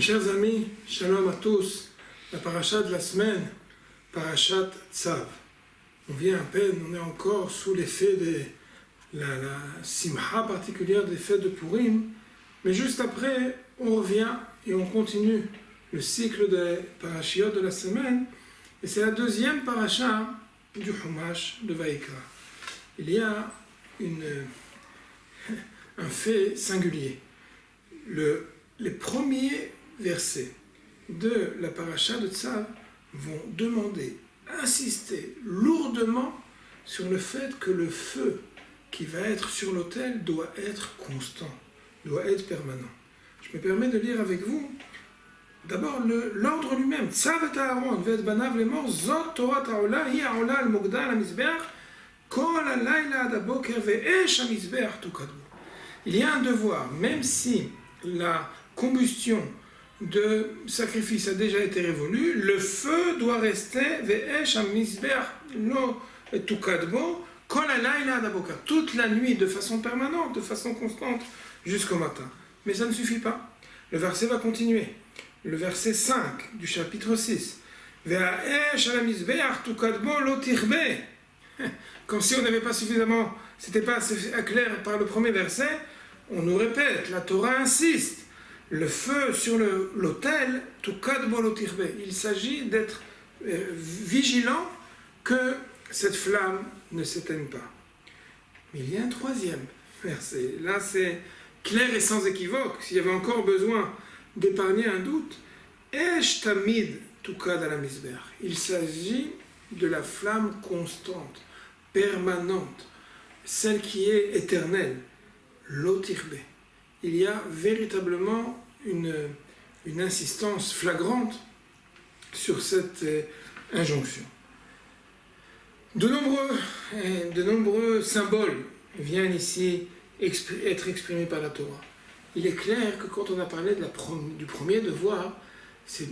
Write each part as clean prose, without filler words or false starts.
Chers amis, shalom à tous. La paracha de la semaine, parachat Tzav. On vient à peine, on est encore sous l'effet de la simcha particulière des fêtes de Purim, mais juste après, on revient et on continue le cycle des parachiotes de la semaine, et c'est la deuxième paracha du Chumash de Vaïkra. Il y a un fait singulier. Les premiers versets de la paracha de Tzav vont demander, insister lourdement sur le fait que le feu qui va être sur l'autel doit être constant, doit être permanent. Je me permets de lire avec vous d'abord l'ordre lui-même. Tzav et Aaron, v'et banav lemor, zot Torah ha'olah, hi ha'olah al-mugdal ha'mizbeach, kol ha'layla ad haboker ve'esh ha'mizbeach tukadbo. Il y a un devoir, même si la combustion de sacrifice a déjà été révolue, le feu doit rester ve'esh ha'mizbeach lo tukadbo, kol ha'layla ad haboker, toute la nuit de façon permanente, de façon constante, jusqu'au matin. Mais ça ne suffit pas. Le verset va continuer. Le verset 5 du chapitre 6. Ve'ha'esh ha'mizbeach tukadbo lo tirbe. Comme si on n'avait pas suffisamment, c'était pas assez clair par le premier verset, on nous répète, la Torah insiste. Le feu sur l'autel, tukadbo lo tirbe. Il s'agit d'être vigilant que cette flamme ne s'éteigne pas. Mais il y a un troisième verset. Là, c'est clair et sans équivoque. S'il y avait encore besoin d'épargner un doute, Esh tamid tukad ala mizbeach. Il s'agit de la flamme constante, permanente, celle qui est éternelle, lo tirbe. Il y a véritablement une insistance flagrante sur cette injonction. De nombreux symboles viennent ici être exprimés par la Torah. Il est clair que quand on a parlé du premier devoir, c'est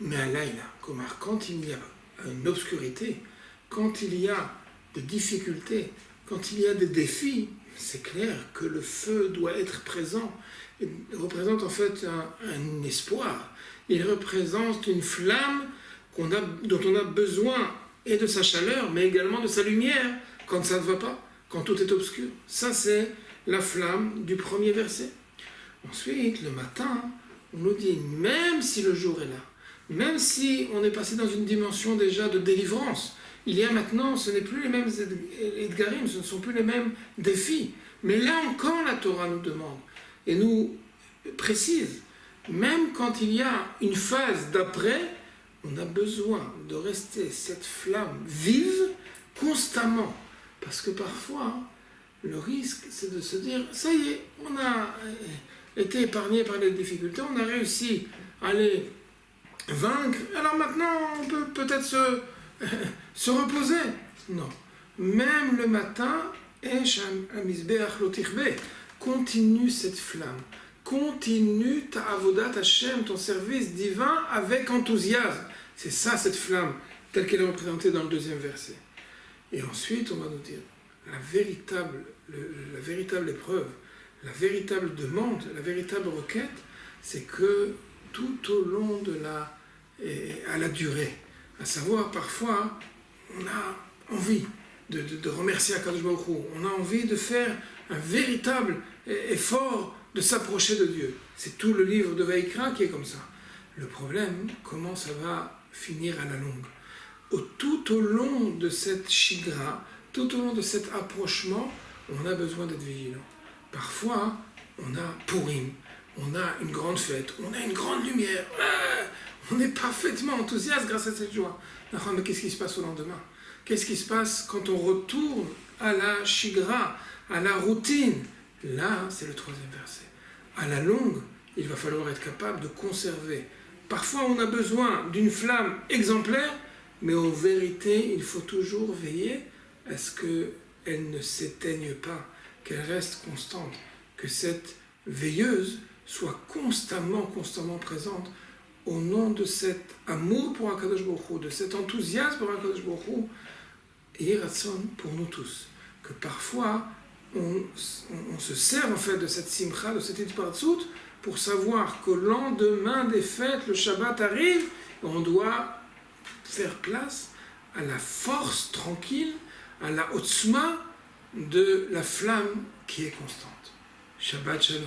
Me'alayla, comme quand il y a une obscurité, quand il y a des difficultés, quand il y a des défis, c'est clair que le feu doit être présent. Il représente en fait un espoir. Il représente une flamme dont on a besoin, et de sa chaleur, mais également de sa lumière, quand ça ne va pas, quand tout est obscur. Ça, c'est la flamme du premier verset. Ensuite, le matin, on nous dit, même si le jour est là, même si on est passé dans une dimension déjà de délivrance, il y a maintenant, ce n'est plus les mêmes Edgarim, ce ne sont plus les mêmes défis. Mais là encore, la Torah nous demande et nous précise, même quand il y a une phase d'après, on a besoin de rester cette flamme vive constamment. Parce que parfois, le risque, c'est de se dire, ça y est, on a été épargné par les difficultés, on a réussi à les vaincre, alors maintenant, on peut peut-être se reposer. Non. Même le matin, Esh ha'mizbeach lo tirbe, continue cette flamme. Continue ta avodat Hashem, ton service divin, avec enthousiasme. C'est ça, cette flamme, telle qu'elle est représentée dans le deuxième verset. Et ensuite, on va nous dire, la véritable épreuve, la véritable demande, la véritable requête, c'est que tout au long à la durée, à savoir, parfois, on a envie de remercier Akadosh Baruch Hu, on a envie de faire un véritable effort de s'approcher de Dieu. C'est tout le livre de Vaïkra qui est comme ça. Le problème, comment ça va finir à la longue. Tout au long de cette shigra, tout au long de cet approchement, on a besoin d'être vigilant. Parfois, on a Purim, on a une grande fête, on a une grande lumière, on est parfaitement enthousiaste grâce à cette joie. Mais qu'est-ce qui se passe au lendemain? Qu'est-ce qui se passe quand on retourne à la shigra, à la routine? Là, c'est le troisième verset. À la longue, il va falloir être capable de conserver. Parfois, on a besoin d'une flamme exemplaire, mais en vérité, il faut toujours veiller à ce qu'elle ne s'éteigne pas, qu'elle reste constante, que cette veilleuse soit constamment présente au nom de cet amour pour Akadosh Baruch Hu, de cet enthousiasme pour Akadosh Baruch Hu, et Ratson pour nous tous. Que parfois, on se sert en fait de cette simcha, de cette itpartsut, pour savoir qu'au lendemain des fêtes, le Shabbat arrive, et on doit faire place à la force tranquille, à la otzma de la flamme qui est constante. Shabbat Shalom.